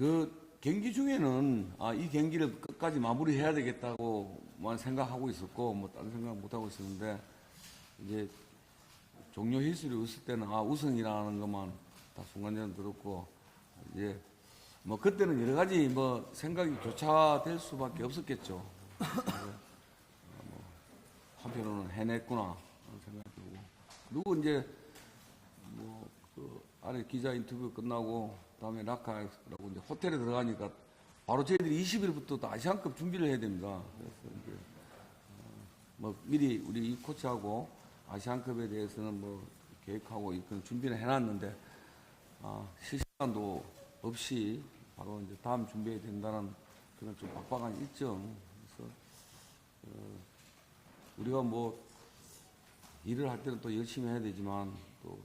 그 경기 중에는 이 경기를 끝까지 마무리해야 되겠다고만 생각하고 있었고 뭐 다른 생각 못 하고 있었는데 이제 종료 희술이 있을 때는 우승이라는 것만 다 순간적으로 들었고 이제 뭐 그때는 여러 가지 뭐 생각이 교차될 수밖에 없었겠죠. 한편으로는 해냈구나 하는 생각이 들고 그리고 이제 뭐 그 아래 기자 인터뷰 끝나고 다음에 라카라고 이제 호텔에 들어가니까 바로 저희들이 20일부터 또 아시안컵 준비를 해야 됩니다. 그래서 이제 뭐 미리 우리 이 코치하고 아시안컵에 대해서는 뭐 계획하고 이런 준비를 해놨는데 실시간도 없이 바로 이제 다음 준비해야 된다는 그런 좀 빡빡한 일정. 그래서 우리가 뭐 일을 할 때는 또 열심히 해야 되지만 또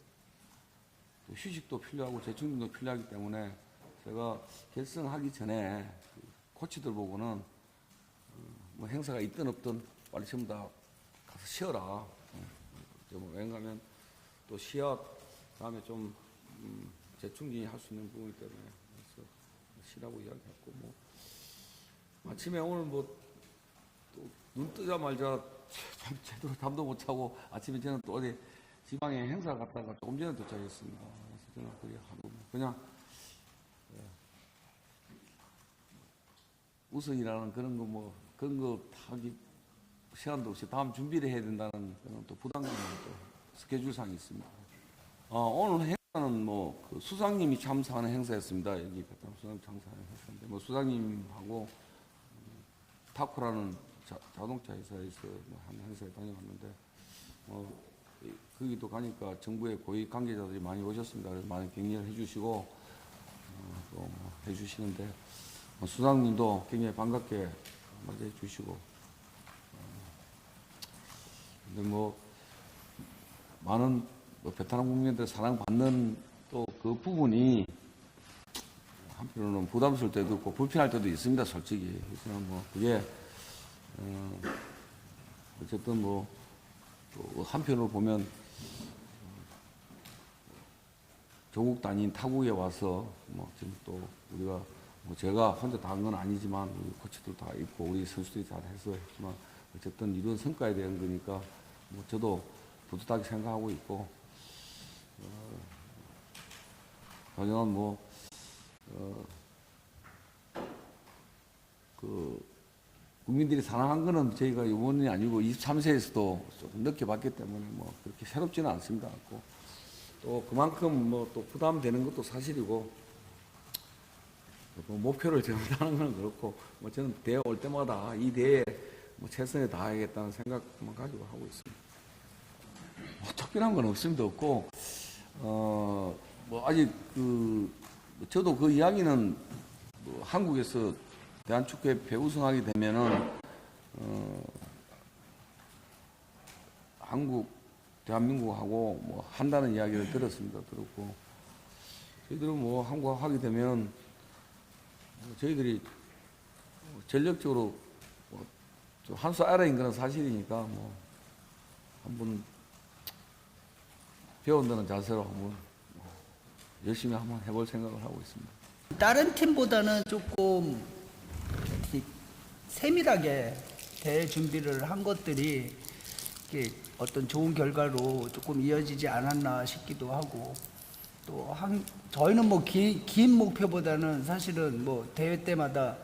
휴식도 필요하고 재충전도 필요하기 때문에 제가 결승하기 전에 코치들 보고는 뭐 행사가 있든 없든 빨리 전부 다 가서 쉬어라. 왜냐하면 또 시합 다음에 좀 재충전이 할 수 있는 부분이기 때문에 그래서 쉬라고 이야기했고 뭐 아침에 오늘 뭐 또 눈 뜨자마자 제대로 잠도 못 자고 아침에 저는 또 어디 지방에 행사 갔다가 조금 전에 도착했습니다. 그래서 저는 그게 하루 그냥 우승이라는 그런 거 뭐 그런 거 하기 시간도 없이 다음 준비를 해야 된다는 그런 또 부담감이 또 스케줄상이 있습니다. 오늘 행사는 뭐 그 수장님이 참석하는 행사였습니다. 여기 베트남 수장님 참석하는 행사인데 뭐 수장님하고 타코라는 자동차 회사에서 뭐 한 행사에 다녀왔는데 거기도 가니까 정부의 고위 관계자들이 많이 오셨습니다. 그래서 많이 격려를 해주시고 또 뭐 해주시는데 수장님도 굉장히 반갑게 맞이해 주시고 근데 뭐 많은 베트남 국민들 사랑받는 또 그 부분이 한편으로는 부담스러울 때도 있고 불편할 때도 있습니다. 솔직히 그래서 뭐 그게 어쨌든 뭐 또 한편으로 보면 조국 단위인 타국에 와서 뭐 지금 또 우리가 뭐 제가 혼자 다 한 건 아니지만 우리 코치도 다 있고 우리 선수들이 다 해서 했지만 어쨌든 이런 성과에 대한 거니까 뭐 저도 뿌듯하게 생각하고 있고 당연한 뭐 국민들이 사랑한 거는 저희가 이번이 아니고 23세에서도 조금 느껴봤기 때문에 뭐 그렇게 새롭지는 않습니다. 또 그만큼 뭐 또 부담되는 것도 사실이고 뭐 목표를 정하는 건 그렇고 뭐 저는 대회 올 때마다 이 대회에 뭐 최선을 다하겠다는 생각만 가지고 하고 있습니다. 뭐 특별한 건 없습니다. 없고 뭐 아직 저도 그 이야기는 뭐 한국에서 대한축구협회 우승하게 되면은 대한민국하고 뭐 한다는 이야기를 들었습니다. 들었고 저희들은 뭐 한국 하게 되면 저희들이 전력적으로 한 수 아래인 건 사실이니까 뭐 한번 배운다는 자세로 한번 열심히 한번 해볼 생각을 하고 있습니다. 다른 팀보다는 조금 세밀하게 대회 준비를 한 것들이 어떤 좋은 결과로 조금 이어지지 않았나 싶기도 하고 또 저희는 뭐 긴 목표보다는 사실은 뭐 대회 때마다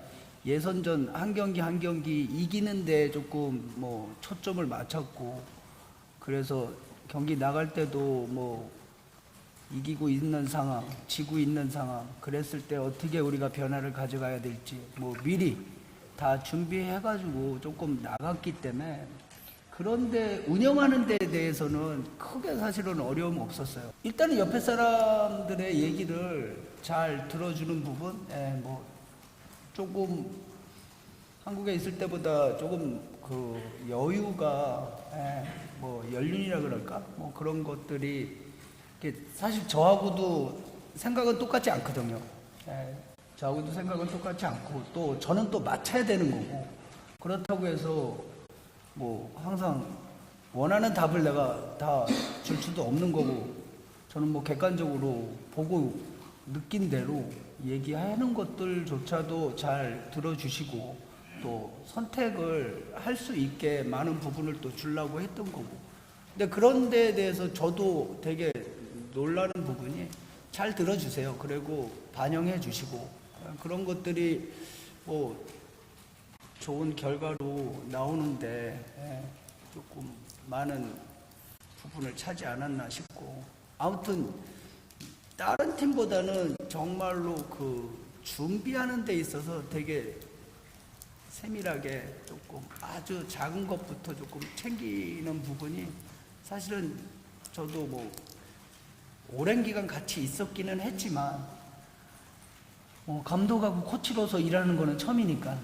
예선전 한 경기 한 경기 이기는데 조금 뭐 초점을 맞췄고 그래서 경기 나갈 때도 뭐 이기고 있는 상황, 지고 있는 상황 그랬을 때 어떻게 우리가 변화를 가져가야 될지 뭐 미리 다 준비해가지고 조금 나갔기 때문에 그런데 운영하는 데에 대해서는 크게 사실은 어려움 없었어요. 일단은 옆에 사람들의 얘기를 잘 들어주는 부분, 뭐 조금 한국에 있을 때보다 조금 그 여유가, 뭐 연륜이라 그럴까, 뭐 그런 것들이 사실 저하고도 생각은 똑같지 않거든요. 저하고도 생각은 똑같지 않고 또 저는 또 맞춰야 되는 거고 그렇다고 해서 뭐 항상 원하는 답을 내가 다 줄 수도 없는 거고 저는 뭐 객관적으로 보고 느낀 대로 얘기하는 것들조차도 잘 들어주시고 또 선택을 할 수 있게 많은 부분을 또 주려고 했던 거고. 근데 그런 데에 대해서 저도 되게 놀라는 부분이 잘 들어주세요. 그리고 반영해 주시고 그런 것들이 뭐 좋은 결과로 나오는데 조금 많은 부분을 차지 않았나 싶고, 아무튼 다른 팀보다는 정말로 그 준비하는 데 있어서 되게 세밀하게 조금 아주 작은 것부터 조금 챙기는 부분이, 사실은 저도 뭐 오랜 기간 같이 있었기는 했지만 감독하고 코치로서 일하는 거는 처음이니까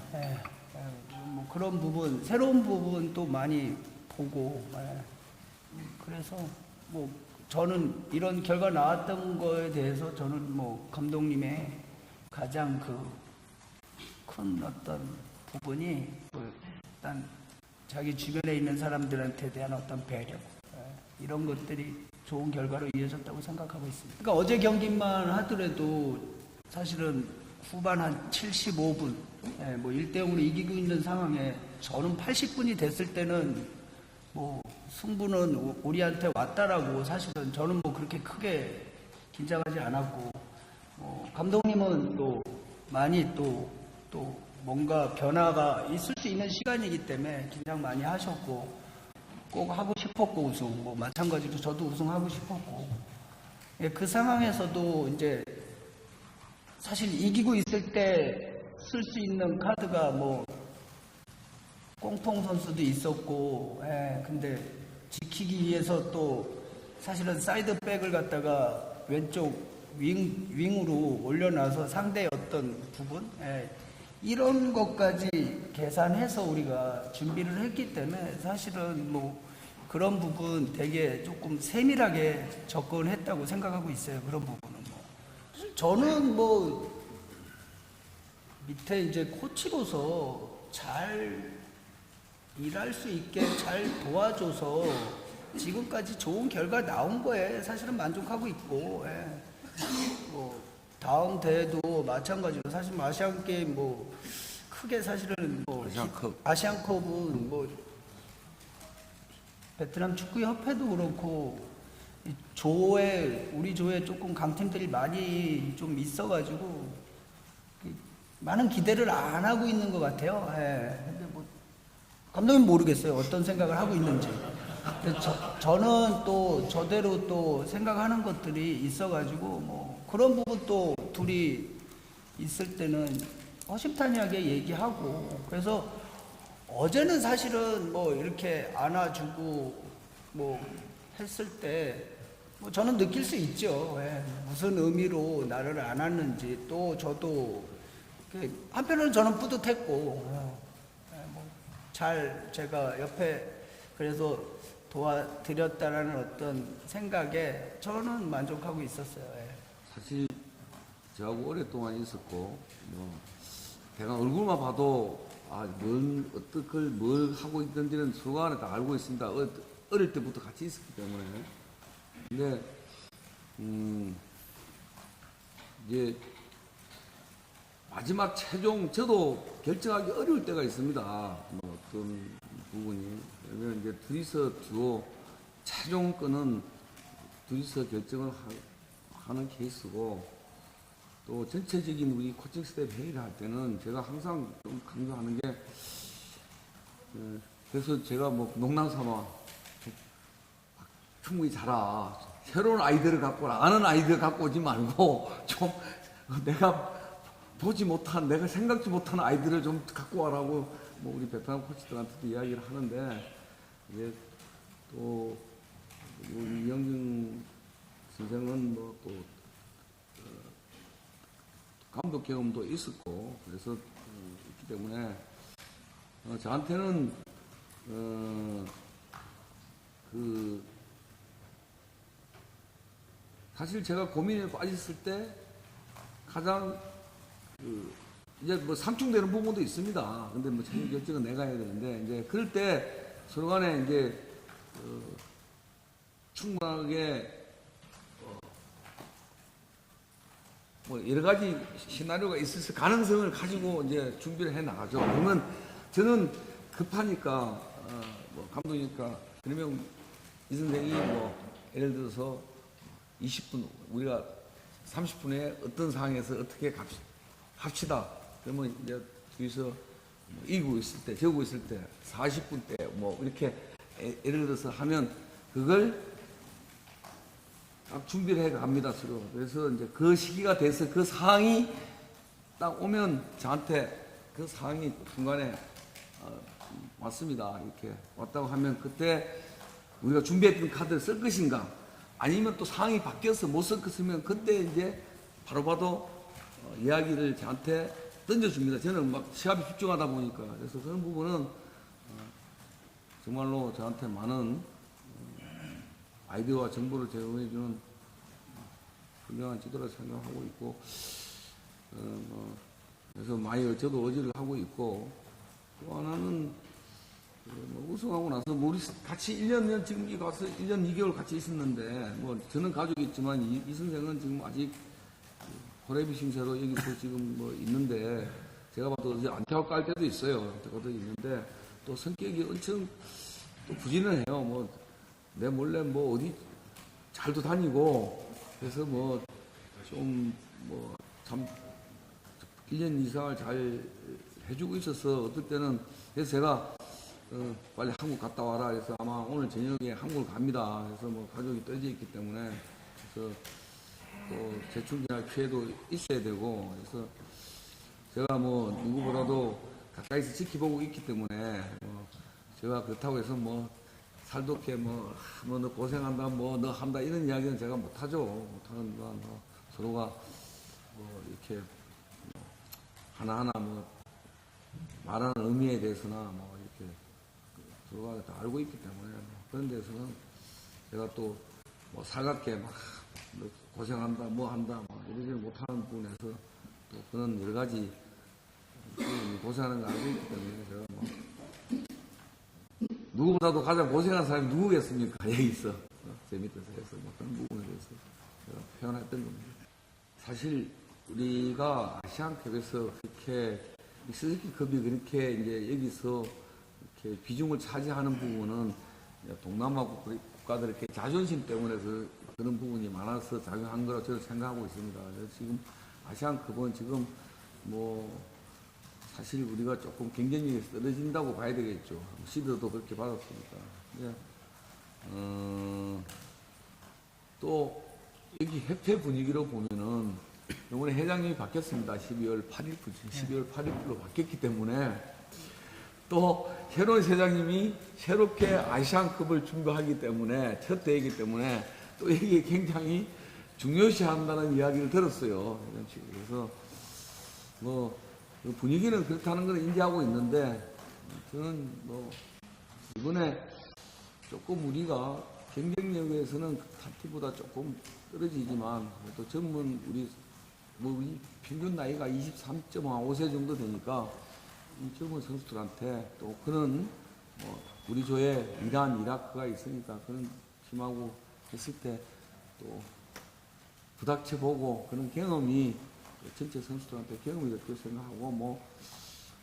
뭐 그런 부분, 새로운 부분도 많이 보고 그래서 뭐 저는 이런 결과 나왔던 거에 대해서 저는 뭐 감독님의 가장 그 큰 어떤 부분이 일단 자기 주변에 있는 사람들한테 대한 어떤 배려, 이런 것들이 좋은 결과로 이어졌다고 생각하고 있습니다. 그러니까 어제 경기만 하더라도 사실은 후반 한 75분 뭐 1대0으로 이기고 있는 상황에 저는 80분이 됐을 때는 뭐 승부는 우리한테 왔다라고, 사실은 저는 뭐 그렇게 크게 긴장하지 않았고, 감독님은 또 많이 또 뭔가 변화가 있을 수 있는 시간이기 때문에 긴장 많이 하셨고, 꼭 하고 싶었고 우승, 뭐 마찬가지로 저도 우승하고 싶었고, 그 상황에서도 이제 사실 이기고 있을 때 쓸 수 있는 카드가 뭐 꽁통 선수도 있었고, 근데 지키기 위해서 또 사실은 사이드백을 갖다가 왼쪽 윙으로 올려놔서 상대의 어떤 부분, 이런 것까지 계산해서 우리가 준비를 했기 때문에 사실은 뭐 그런 부분 되게 조금 세밀하게 접근했다고 생각하고 있어요. 그런 부분은 저는 뭐 밑에 이제 코치로서 잘 일할 수 있게 잘 도와줘서 지금까지 좋은 결과 나온 거에 사실은 만족하고 있고, 뭐 다음 대회도 마찬가지로 사실 아시안 게임 뭐 크게 사실은 뭐 아시안컵은 뭐 베트남 축구 협회도 그렇고 우리 조에 조금 강팀들이 많이 좀 있어가지고 많은 기대를 안 하고 있는 것 같아요. 근데 뭐 감독님 모르겠어요. 어떤 생각을 하고 있는지. 저는 또 저대로 또 생각하는 것들이 있어가지고 뭐 그런 부분 또 둘이 있을 때는 허심탄회하게 얘기하고, 그래서 어제는 사실은 뭐 이렇게 안아주고 뭐 했을 때 뭐 저는 느낄 수 있죠. 무슨 의미로 나를 안았는지. 또 저도 한편으로는 저는 뿌듯했고, 잘 제가 옆에 그래서 도와드렸다라는 어떤 생각에 저는 만족하고 있었어요. 사실 저하고 오랫동안 있었고, 대강 얼굴만 봐도 뭘 하고 있는지는 서로 간에 다 알고 있습니다. 어릴 때부터 같이 있었기 때문에. 근데 이제 마지막 최종 저도 결정하기 어려울 때가 있습니다. 뭐 어떤 부분이, 왜냐면 이제 둘이서 주로 최종권은 둘이서 결정을 하는 케이스고, 또 전체적인 우리 코칭 스텝 회의를 할 때는 제가 항상 좀 강조하는 게, 그래서 제가 뭐 농담삼아 충분히 자라, 새로운 아이디어를 갖고 아는 아이디어 갖고 오지 말고 좀 내가 보지 못한, 내가 생각지 못한 아이디어를 좀 갖고 와라고 뭐 우리 베트남 코치들한테도 이야기를 하는데, 이제 또 우리 이영준 선생은 뭐 또 감독 경험도 있었고, 그래서 있기 때문에 저한테는 사실 제가 고민에 빠졌을 때 가장 이제 뭐 상충되는 부분도 있습니다. 근데 뭐 최종 결정은 내가 해야 되는데, 이제 그럴 때 서로 간에 이제 충분하게 뭐 여러 가지 시나리오가 있을 가능성을 가지고 이제 준비를 해 나가죠. 그러면 저는 급하니까 뭐 감독이니까 그러면 이 선생이 뭐 예를 들어서 20분 우리가 30분에 어떤 상황에서 어떻게 합시다. 그러면 이제 뒤에서 뭐 이기고 있을 때, 적고 있을 때, 40분 때 뭐 이렇게 예를 들어서 하면 그걸 딱 준비를 해 갑니다, 서로. 그래서 이제 그 시기가 돼서 그 상황이 딱 오면 저한테 그 상황이 중간에 왔습니다. 이렇게 왔다고 하면 그때 우리가 준비했던 카드를 쓸 것인가 아니면 또 상황이 바뀌어서 못 쓸 것이면 그때 이제 바로바로 이야기를 저한테 던져줍니다. 저는 막 시합에 집중하다 보니까. 그래서 그런 부분은 정말로 저한테 많은 아이디어와 정보를 제공해주는 훌륭한 지도라 생각하고 있고, 그래서 많이 저도 어지를 하고 있고, 또 하나는 뭐 우승하고 나서 뭐 우리 같이 1년 지금 가서 1년 2개월 같이 있었는데, 뭐 저는 가족이 있지만 이 선생은 지금 아직 호래비 신세로 여기서 지금 뭐 있는데, 제가 봐도 이제 안타깝고 깔 때도 있어요. 안타깝고 있는데, 또 성격이 엄청 또 부지런해요. 뭐 내 몰래 뭐 어디 잘도 다니고, 그래서 뭐 좀 뭐 참 1년 이상을 잘 해주고 있어서 어떨 때는 그래서 제가 빨리 한국 갔다 와라. 그래서 아마 오늘 저녁에 한국을 갑니다. 그래서 뭐 가족이 떠져 있기 때문에 그래서 또 재충전할 피해도 있어야 되고 그래서 제가 뭐 누구보다도 가까이서 지켜보고 있기 때문에 제가 그렇다고 해서 뭐 살독해 뭐 너 고생한다 뭐 너 한다 이런 이야기는 제가 못하죠. 못하는 건 서로가 뭐 이렇게 하나하나 뭐 말하는 의미에 대해서나 뭐 이렇게 서로가 다 알고 있기 때문에 뭐 그런 데서는 제가 또 뭐 살갑게 막 고생한다 뭐 한다 뭐 이러지 못하는 부분에서 또 그런 여러 가지 고생하는 거 알고 있기 때문에 제가 뭐 누구보다도 가장 고생한 사람이 누구겠습니까? 여기서 제 밑에서 해서 뭐 그런 부분에 대해서 제가 표현했던 겁니다. 사실 우리가 아시안컵에서 그렇게 스즈키컵이 그렇게 이제 여기서 이렇게 비중을 차지하는 부분은 동남아 국가들 이렇게 자존심 때문에 그런 부분이 많아서 작용한 거라고 저는 생각하고 있습니다. 그래서 지금 아시안컵은 지금 뭐 사실 우리가 조금 경쟁력이 떨어진다고 봐야 되겠죠. 시드도 그렇게 받았으니까. 또 여기 협회 분위기로 보면은 이번에 회장님이 바뀌었습니다. 12월 8일로 바뀌었기 때문에 또 새로운 회장님이 새롭게 아시안컵을 준비하기 때문에 첫 대회이기 때문에 또 이게 굉장히 중요시한다는 이야기를 들었어요. 그래서 뭐 분위기는 그렇다는 걸 인지하고 있는데 저는 뭐 이번에 조금 우리가 경쟁력에서는 탑티보다 조금 떨어지지만 또 젊은 우리 평균 나이가 23.5세 정도 되니까 이 젊은 선수들한테 또 그런 우리 조에 이란, 이라크가 있으니까 그런 팀하고 했을 때 또 부닥쳐보고 그런 경험이 전체 선수들한테 경험이 될 거라고 생각하고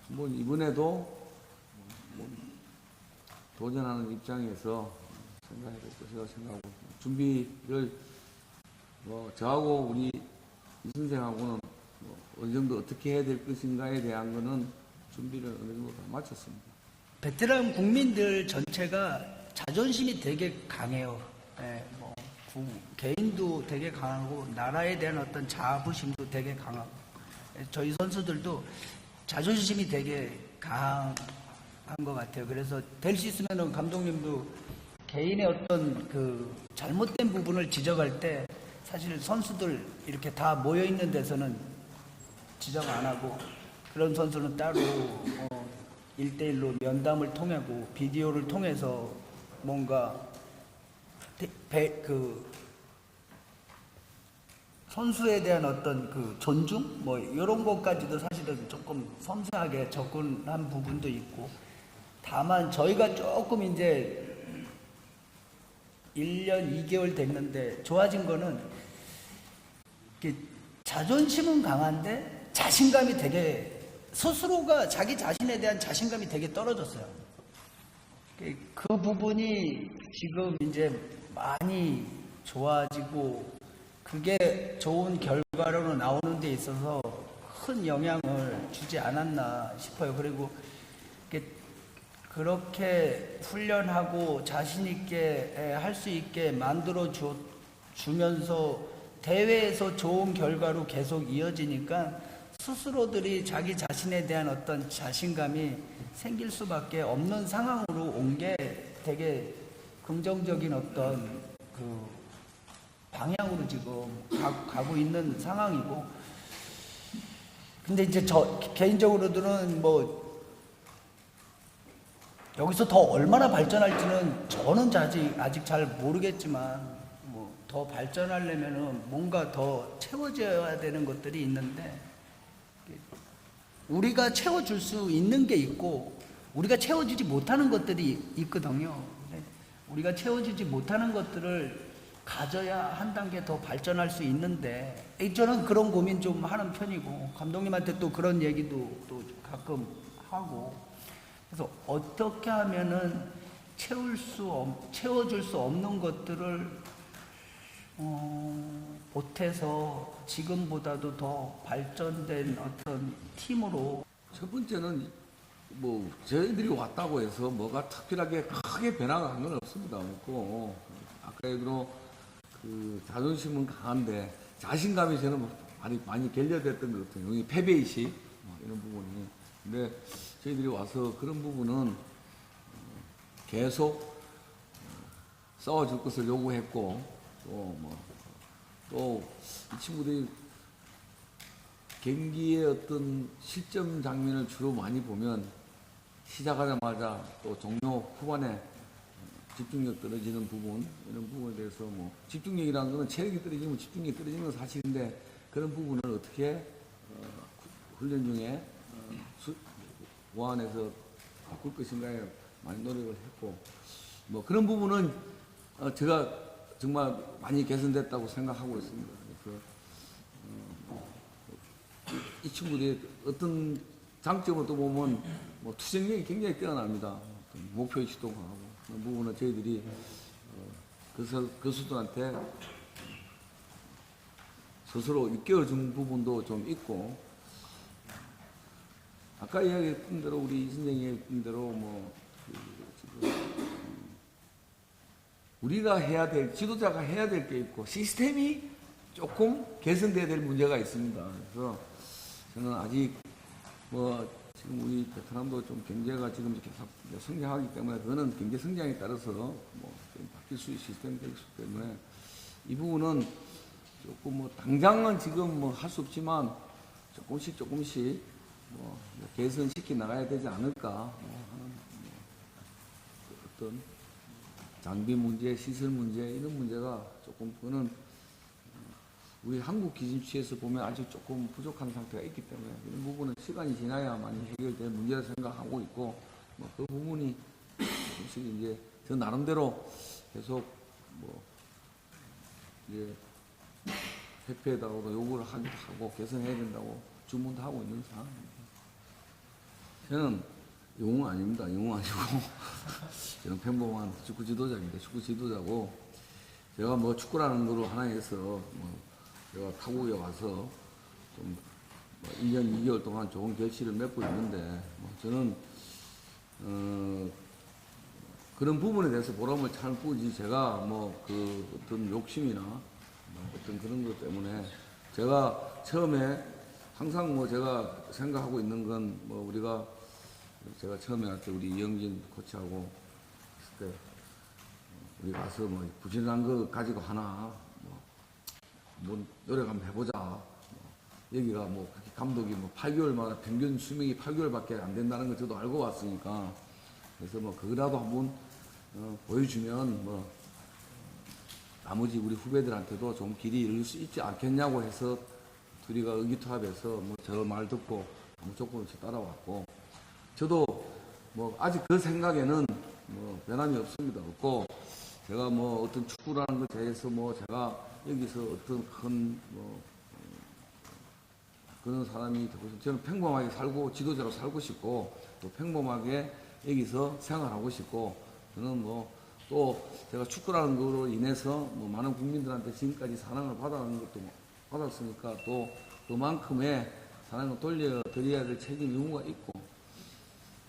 뭐 이번에도 도전하는 입장에서 생각해야 될 것이라고 생각하고 준비를 저하고 우리 이 선생하고는 어느 정도 어떻게 해야 될 것인가에 대한 거는 준비를 어느 정도 다 마쳤습니다. 베테랑 국민들 전체가 자존심이 되게 강해요. 네, 개인도 되게 강하고 나라에 대한 어떤 자부심도 되게 강하고 저희 선수들도 자존심이 되게 강한 것 같아요. 그래서 될 수 있으면 감독님도 개인의 어떤 그 잘못된 부분을 지적할 때 사실 선수들 이렇게 다 모여 있는 데서는 지적 안 하고 그런 선수는 따로 1대1로 면담을 통하고 비디오를 통해서 뭔가 그 선수에 대한 어떤 그 존중 뭐 이런 것까지도 사실은 조금 섬세하게 접근한 부분도 있고 다만 저희가 조금 이제 1년 2개월 됐는데 좋아진 거는 자존심은 강한데 자신감이 되게 스스로가 자기 자신에 대한 자신감이 되게 떨어졌어요. 그 부분이 지금 이제 많이 좋아지고 그게 좋은 결과로 나오는 데 있어서 큰 영향을 주지 않았나 싶어요. 그리고 그렇게 훈련하고 자신 있게 할 수 있게 만들어 주면서 대회에서 좋은 결과로 계속 이어지니까 스스로들이 자기 자신에 대한 어떤 자신감이 생길 수밖에 없는 상황으로 온 게 되게 긍정적인 어떤 그 방향으로 지금 가고 있는 상황이고, 근데 이제 저 개인적으로는 뭐 여기서 더 얼마나 발전할지는 저는 아직 잘 모르겠지만, 뭐 더 발전하려면은 뭔가 더 채워져야 되는 것들이 있는데, 우리가 채워줄 수 있는 게 있고 우리가 채워주지 못하는 것들이 있거든요. 우리가 채워주지 못하는 것들을 가져야 한 단계 더 발전할 수 있는데, 저는 그런 고민 좀 하는 편이고 감독님한테 또 그런 얘기도 또 가끔 하고, 그래서 어떻게 하면은 채워줄 수 없는 것들을 보태서 지금보다도 더 발전된 어떤 팀으로. 첫 번째는 뭐 저희들이 왔다고 해서 뭐가 특별하게 크게 변화가 한 건 없습니다. 없고, 아까 얘기로 그 자존심은 강한데 자신감이 저는 많이 결여됐던 것 같아요. 여기 패배의식 이런 부분이. 근데 저희들이 와서 그런 부분은 계속 싸워줄 것을 요구했고, 또 이 친구들이 경기의 어떤 실점 장면을 주로 많이 보면 시작하자마자 또 종료 후반에 집중력 떨어지는 부분, 이런 부분에 대해서 뭐 집중력이라는 것은 체력이 떨어지면 집중력이 떨어지는 건 사실인데, 그런 부분을 어떻게 훈련 중에 보완해서 바꿀 것인가에 많이 노력을 했고, 뭐 그런 부분은 제가 정말 많이 개선됐다고 생각하고 있습니다. 그래서 이 친구들이 어떤 장점을 또 보면 뭐 투쟁력이 굉장히 뛰어납니다. 목표의식도 강하고, 그런 부분은 저희들이 교수들한테 스스로 일깨워준 부분도 좀 있고, 아까 이야기했던 대로 우리 이 선생님이 했던 대로 우리가 해야 될, 지도자가 해야 될 게 있고 시스템이 조금 개선돼야 될 문제가 있습니다. 그래서 저는 아직 지금 우리 베트남도 좀 경제가 지금 계속 성장하기 때문에 그거는 경제 성장에 따라서 좀 바뀔 수 있는 시스템이 되기 때문에 이 부분은 조금 당장은 지금 할 수 없지만 조금씩 개선시켜 나가야 되지 않을까 하는 어떤 장비 문제, 시설 문제, 이런 문제가 조금, 그거는 우리 한국 기준치에서 보면 아직 조금 부족한 상태가 있기 때문에 이런 부분은 시간이 지나야 많이 해결될 문제라 생각하고 있고, 그 부분이 조금씩 이제 저 나름대로 계속 이제 협회에다가도 요구를 하기도 하고 개선해야 된다고 주문도 하고 있는 상황입니다. 저는 영웅 아닙니다. 영웅 아니고 저는 평범한 축구 지도자입니다. 축구 지도자고, 제가 축구라는 거로 하나에서 제가 타국에 와서 좀 1년 2개월 동안 좋은 결실을 맺고 있는데, 저는 그런 부분에 대해서 보람을 찾을 뿐이지, 제가 그 어떤 욕심이나 어떤 그런 것 때문에, 제가 처음에 항상 제가 생각하고 있는 건 제가 처음에 할 때 우리 이영진 코치하고 있을 때 우리 가서 부진한 거 가지고 하나 노력 한번 해보자. 여기가 그렇게 감독이 8개월마다 평균 수명이 8개월밖에 안 된다는 걸 저도 알고 왔으니까, 그래서 그거라도 한번 보여주면 나머지 우리 후배들한테도 좀 길이 이룰 수 있지 않겠냐고 해서 둘이가 의기투합해서 저 말 듣고 아무 조건 없이 따라왔고, 저도 아직 그 생각에는 변함이 없습니다. 없고, 제가 어떤 축구라는 것에 대해서 제가 여기서 어떤 큰 그런 사람이 되고 싶고 저는 평범하게 살고 지도자로 살고 싶고 또 평범하게 여기서 생활하고 싶고 저는 뭐 또 제가 축구라는 거로 인해서 뭐 많은 국민들한테 지금까지 사랑을 받아가는 것도 받았으니까 또 그만큼의 사랑을 돌려드려야 될 책임 의무가 있고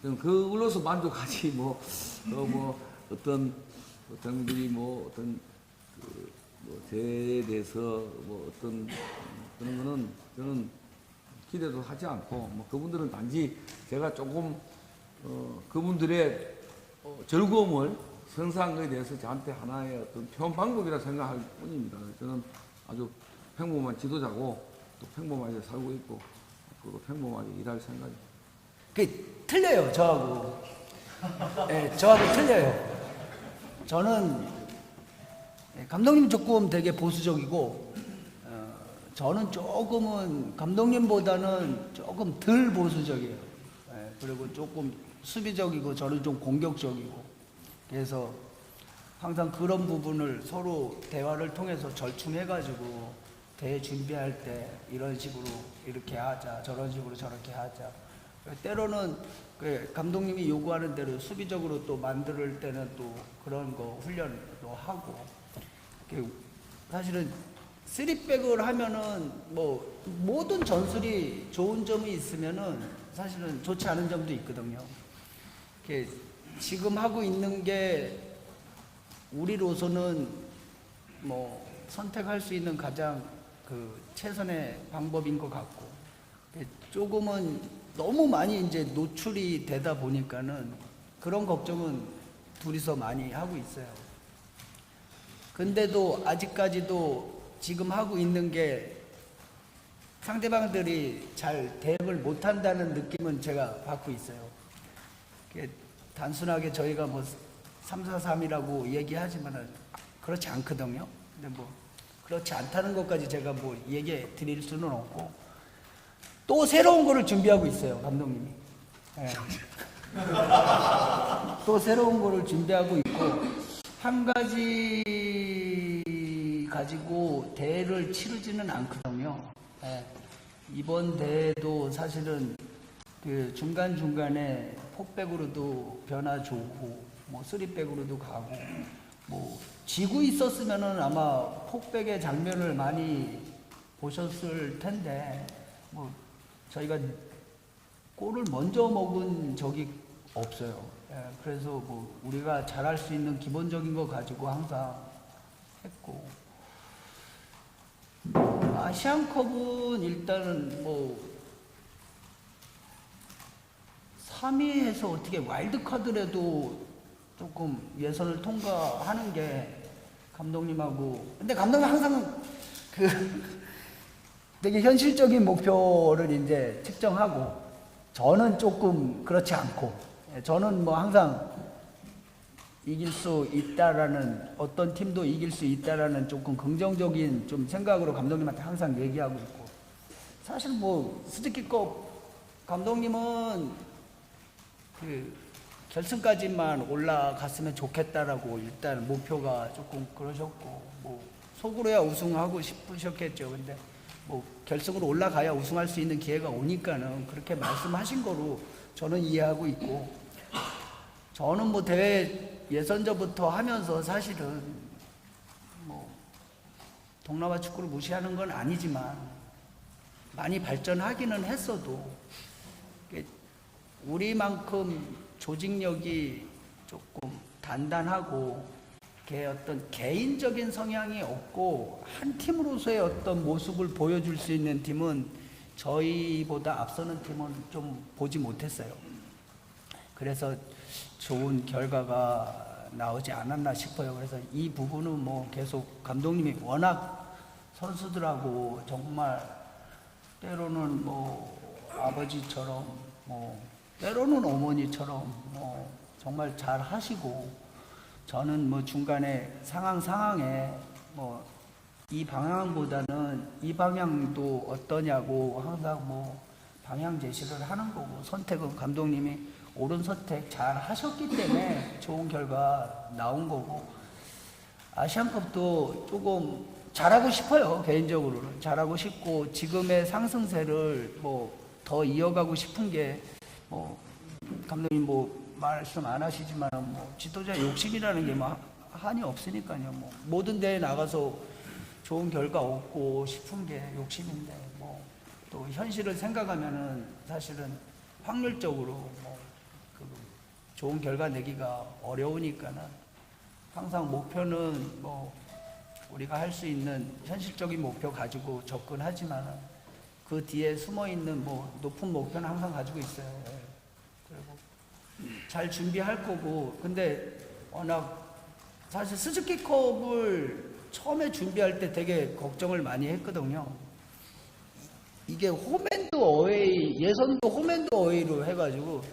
저는 그걸로서 만족하지 뭐 어떤 분들이 뭐 어떤 뭐 저에 대해서 뭐 어떤 그런 거는 저는 기대도 하지 않고 뭐 그분들은 단지 제가 조금 그분들의 즐거움을 선사한 것에 대해서 저한테 하나의 어떤 표현 방법이라 생각할 뿐입니다. 저는 아주 평범한 지도자고 또 평범하게 살고 있고 앞으로 평범하게 일할 생각입니다. 그 틀려요, 저하고. 네, 저하고 틀려요. 저는 감독님 조금 되게 보수적이고 저는 조금은 감독님보다는 조금 덜 보수적이에요. 그리고 조금 수비적이고 저는 좀 공격적이고 그래서 항상 그런 부분을 서로 대화를 통해서 절충해가지고 대회 준비할 때 이런 식으로 이렇게 하자 저런 식으로 저렇게 하자 때로는 감독님이 요구하는 대로 수비적으로 또 만들 때는 또 그런 거 훈련도 하고 사실은 3백을 하면은 뭐 모든 전술이 좋은 점이 있으면은 사실은 좋지 않은 점도 있거든요. 지금 하고 있는 게 우리로서는 뭐 선택할 수 있는 가장 최선의 방법인 것 같고 조금은 너무 많이 이제 노출이 되다 보니까는 그런 걱정은 둘이서 많이 하고 있어요. 근데도 아직까지도 지금 하고 있는 게 상대방들이 잘 대응을 못한다는 느낌은 제가 받고 있어요. 단순하게 저희가 뭐 3-4-3이라고 얘기하지만은 그렇지 않거든요. 근데 뭐 그렇지 않다는 것까지 제가 뭐 얘기해 드릴 수는 없고 또 새로운 거를 준비하고 있어요, 감독님이. 네. 또 새로운 거를 준비하고 있고 한 가지 가지고 대회를 치르지는 않거든요. 네. 이번 대회도 사실은 중간중간에 폭백으로도 변화 좋고 뭐 3백으로도 가고 뭐 지고 있었으면은 아마 폭백의 장면을 많이 보셨을 텐데 뭐 저희가 골을 먼저 먹은 적이 없어요. 그래서 뭐 우리가 잘할 수 있는 기본적인 거 가지고 항상 했고 아시안컵은 일단은 뭐 3위에서 어떻게 와일드카드라도 조금 예선을 통과하는 게 감독님하고 근데 감독님 항상 되게 현실적인 목표를 이제 측정하고 저는 조금 그렇지 않고 저는 뭐 항상 이길 수 있다라는 어떤 팀도 이길 수 있다라는 조금 긍정적인 좀 생각으로 감독님한테 항상 얘기하고 있고 사실 뭐 스즈키컵 감독님은 결승까지만 올라갔으면 좋겠다라고 일단 목표가 조금 그러셨고 뭐 속으로야 우승하고 싶으셨겠죠. 근데 뭐 결승으로 올라가야 우승할 수 있는 기회가 오니까는 그렇게 말씀하신 거로 저는 이해하고 있고 저는 뭐 대회 예선전부터 하면서 사실은 뭐 동남아 축구를 무시하는 건 아니지만 많이 발전하기는 했어도 우리만큼 조직력이 조금 단단하고 어떤 개인적인 성향이 없고 한 팀으로서의 어떤 모습을 보여줄 수 있는 팀은 저희보다 앞서는 팀은 좀 보지 못했어요. 그래서 좋은 결과가 나오지 않았나 싶어요. 그래서 이 부분은 뭐 계속 감독님이 워낙 선수들하고 정말 때로는 뭐 아버지처럼 뭐 때로는 어머니처럼 뭐 정말 잘 하시고 저는 뭐 중간에 상황에 뭐 이 방향보다는 이 방향도 어떠냐고 항상 뭐 방향 제시를 하는 거고 선택은 감독님이 옳은 선택 잘 하셨기 때문에 좋은 결과 나온 거고 아시안컵도 조금 잘하고 싶어요. 개인적으로는 잘하고 싶고 지금의 상승세를 뭐 더 이어가고 싶은 게 뭐 감독님 뭐 말씀 안 하시지만 뭐 지도자 욕심이라는 게 뭐 한이 없으니까요. 뭐 모든 대회 나가서 좋은 결과 얻고 싶은 게 욕심인데 뭐 또 현실을 생각하면은 사실은 확률적으로 뭐 그 좋은 결과 내기가 어려우니까는 항상 목표는 뭐 우리가 할 수 있는 현실적인 목표 가지고 접근하지만은 그 뒤에 숨어 있는 뭐 높은 목표는 항상 가지고 있어요. 예. 그리고 잘 준비할 거고 근데 워낙 사실 스즈키컵을 처음에 준비할 때 되게 걱정을 많이 했거든요. 이게 홈앤드 어웨이 예선도 홈앤드 어웨이로 해가지고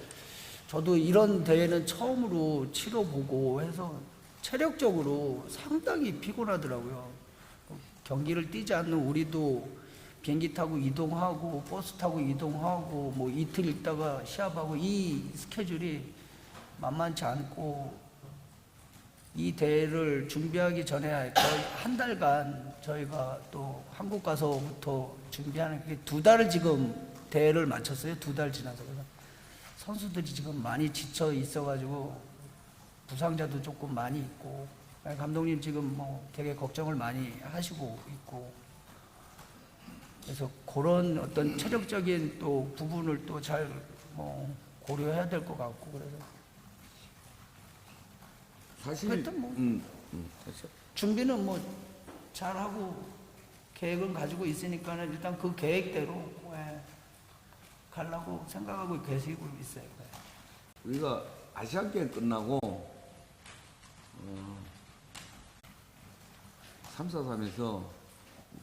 저도 이런 대회는 처음으로 치러보고 해서 체력적으로 상당히 피곤하더라고요. 경기를 뛰지 않는 우리도 비행기 타고 이동하고 버스 타고 이동하고 뭐 이틀 있다가 시합하고 이 스케줄이 만만치 않고 이 대회를 준비하기 전에 거의 한 달간 저희가 또 한국 가서부터 준비하는 게 2달을 지금 대회를 마쳤어요. 2달 지나서. 그래서 선수들이 지금 많이 지쳐 있어가지고 부상자도 조금 많이 있고 감독님 지금 뭐 되게 걱정을 많이 하시고 있고 그래서 그런 어떤 체력적인 또 부분을 또 잘 뭐 고려해야 될 것 같고 그래서 사실 하여튼 뭐 됐어. 준비는 뭐 잘하고 계획은 가지고 있으니까는 일단 그 계획대로 가려고 생각하고 계시고 있어요. 우리가 아시안 게임 끝나고 343에서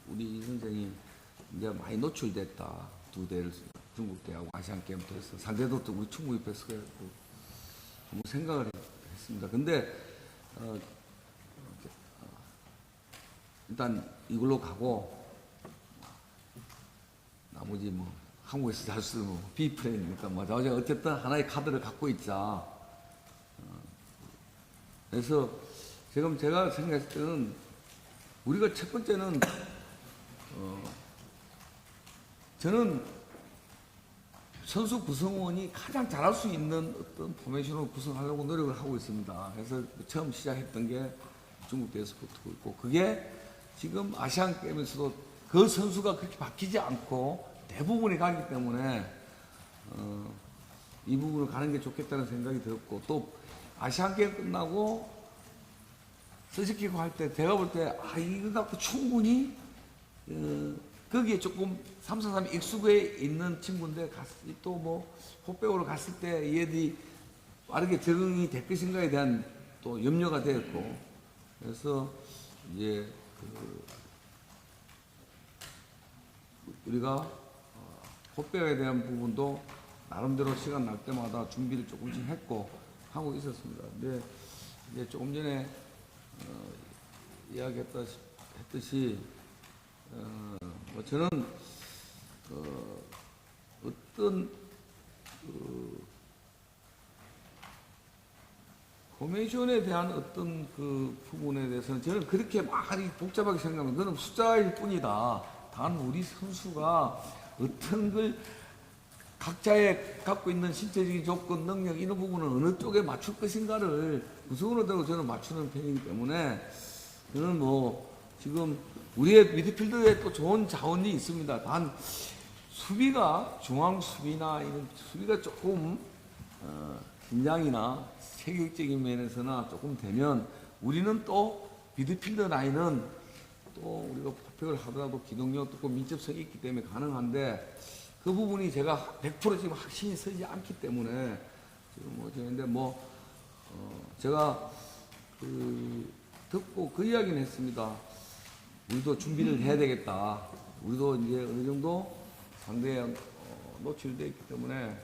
우리 이 선생이 이제 많이 노출됐다. 2대를 중국 대하고 아시안 게임도 해서 상대도 또 우리 충분히 뺐어갖고 뭐 생각을 했습니다. 근데 일단 이걸로 가고 나머지 뭐 한국에서 잘 쓰는 뭐 비프레임이니까 뭐 어쨌든 하나의 카드를 갖고 있자. 그래서 지금 제가 생각했을 때는 우리가 첫 번째는 저는 선수 구성원이 가장 잘할 수 있는 어떤 포메이션을 구성하려고 노력을 하고 있습니다. 그래서 처음 시작했던 게 중국 대에서부터 있고 그게 지금 아시안 게임에서도 그 선수가 그렇게 바뀌지 않고 대부분이 가기 때문에 이 부분을 가는 게 좋겠다는 생각이 들었고 또 아시안 게임 끝나고 스즈키고 할 때 제가 볼 때 이거 갖고 충분히 거기에 조금 343 익숙해 있는 친구인데 또 뭐 호백으로 갔을 때 얘들이 빠르게 적응이 될 것인가에 대한 또 염려가 되었고 그래서 이제 우리가 호백에 대한 부분도 나름대로 시간 날 때마다 준비를 조금씩 했고 하고 있었습니다. 근데 이제 조금 전에 이야기했듯이 뭐 저는 어떤 포메이션에 대한 어떤 그 부분에 대해서는 저는 그렇게 많이 복잡하게 생각하면 그건 숫자일 뿐이다. 단 우리 선수가 어떤 걸 각자의 갖고 있는 신체적인 조건, 능력 이런 부분을 어느 쪽에 맞출 것인가를 우선으로 두고 저는 맞추는 편이기 때문에 저는 뭐 지금 우리의 미드필더에 또 좋은 자원이 있습니다. 단 수비가 중앙 수비나 이런 수비가 조금 긴장이나 체격적인 면에서나 조금 되면 우리는 또 미드필더 라인은 또 우리가 포백을 하더라도 기동력 또 민첩성이 있기 때문에 가능한데 그 부분이 제가 100% 지금 확신이 서지 않기 때문에 지금 뭐 저는데 뭐 제가 듣고 그 이야기는 했습니다. 우리도 준비를 해야 되겠다. 우리도 이제 어느 정도 상대에 노출되어 있기 때문에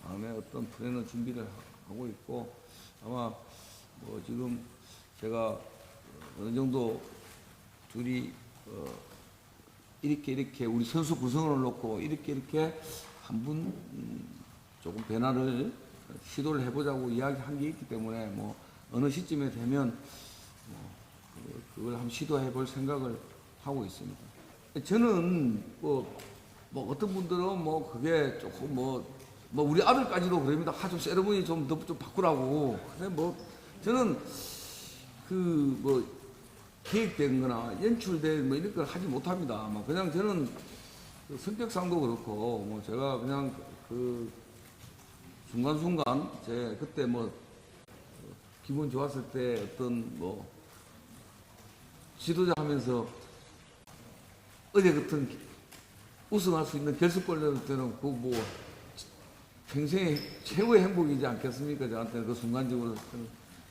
다음에 어떤 플랜을 준비를 하고 있고 아마 뭐 지금 제가 어느 정도 둘이 이렇게 우리 선수 구성을 놓고 이렇게 한 분 조금 변화를 시도를 해보자고 이야기한 게 있기 때문에 뭐 어느 시점에 되면 그걸 한번 시도해 볼 생각을 하고 있습니다. 저는 뭐 어떤 분들은 뭐 그게 조금 뭐 우리 아들까지도 그럽니다. 좀 세레모니 좀 바꾸라고. 근데 뭐 저는 그 뭐 계획된 거나 연출된 뭐 이런 걸 하지 못합니다. 뭐 그냥 저는 그 성격상도 그렇고 뭐 제가 그냥 그 순간순간 제 그때 뭐 기분 좋았을 때 어떤 뭐 지도자 하면서 어제 같은 우승할 수 있는 결승골 넣을 때는 그 뭐 평생의 최고의 행복이지 않겠습니까? 저한테는 그 순간적으로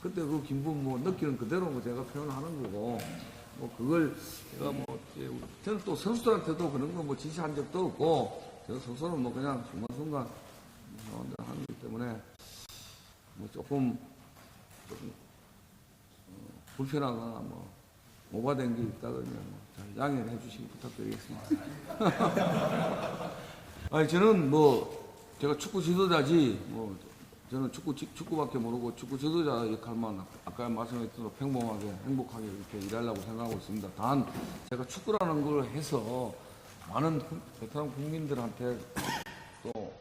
그때 그 기분 뭐 느끼는 그대로 뭐 제가 표현하는 거고 뭐 그걸 제가 뭐 저는 또 선수들한테도 그런 거 뭐 지시한 적도 없고 저 선수는 뭐 그냥 순간순간 하는 거기 때문에 뭐 조금 불편하거나 뭐 오바된 게 있다 그러면 잘 양해해 주시기 부탁드리겠습니다. 아니 저는 뭐 제가 축구 지도자지 뭐 저는 축구밖에 모르고 축구 지도자 역할만 아까 말씀했던 평범하게 행복하게 이렇게 일하려고 생각하고 있습니다. 단 제가 축구라는 걸 해서 많은 베트남 국민들한테 또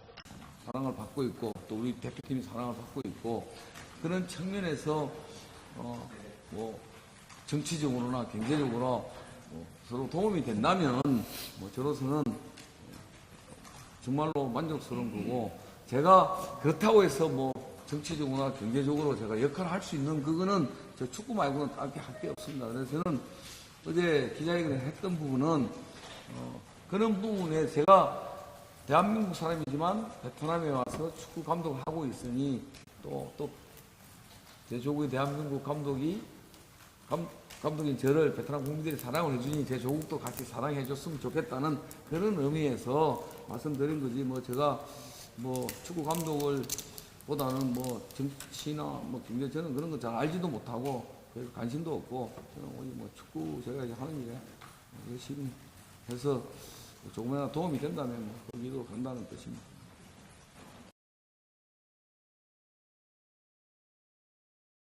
사랑을 받고 있고 또 우리 대표팀이 사랑을 받고 있고 그런 측면에서 뭐 정치적으로나 경제적으로 뭐 서로 도움이 된다면 뭐 저로서는 정말로 만족스러운 거고 제가 그렇다고 해서 뭐 정치적으로나 경제적으로 제가 역할을 할 수 있는 그거는 저 축구 말고는 딱히 할 게 없습니다. 그래서 저는 어제 기자회견에 했던 부분은 그런 부분에 제가 대한민국 사람이지만 베트남에 와서 축구 감독을 하고 있으니 또 제 조국의 대한민국 감독인 저를 베트남 국민들이 사랑을 해주니 제 조국도 같이 사랑해 줬으면 좋겠다는 그런 의미에서 말씀드린 거지 뭐 제가 뭐 축구 감독을 보다는 뭐 정치나 뭐 경제 저는 그런 거 잘 알지도 못하고 관심도 없고 저는 오늘 뭐 축구 제가 이제 하는 일에 열심히 해서 조금이나 도움이 된다면 뭐 거기로 간다는 뜻입니다.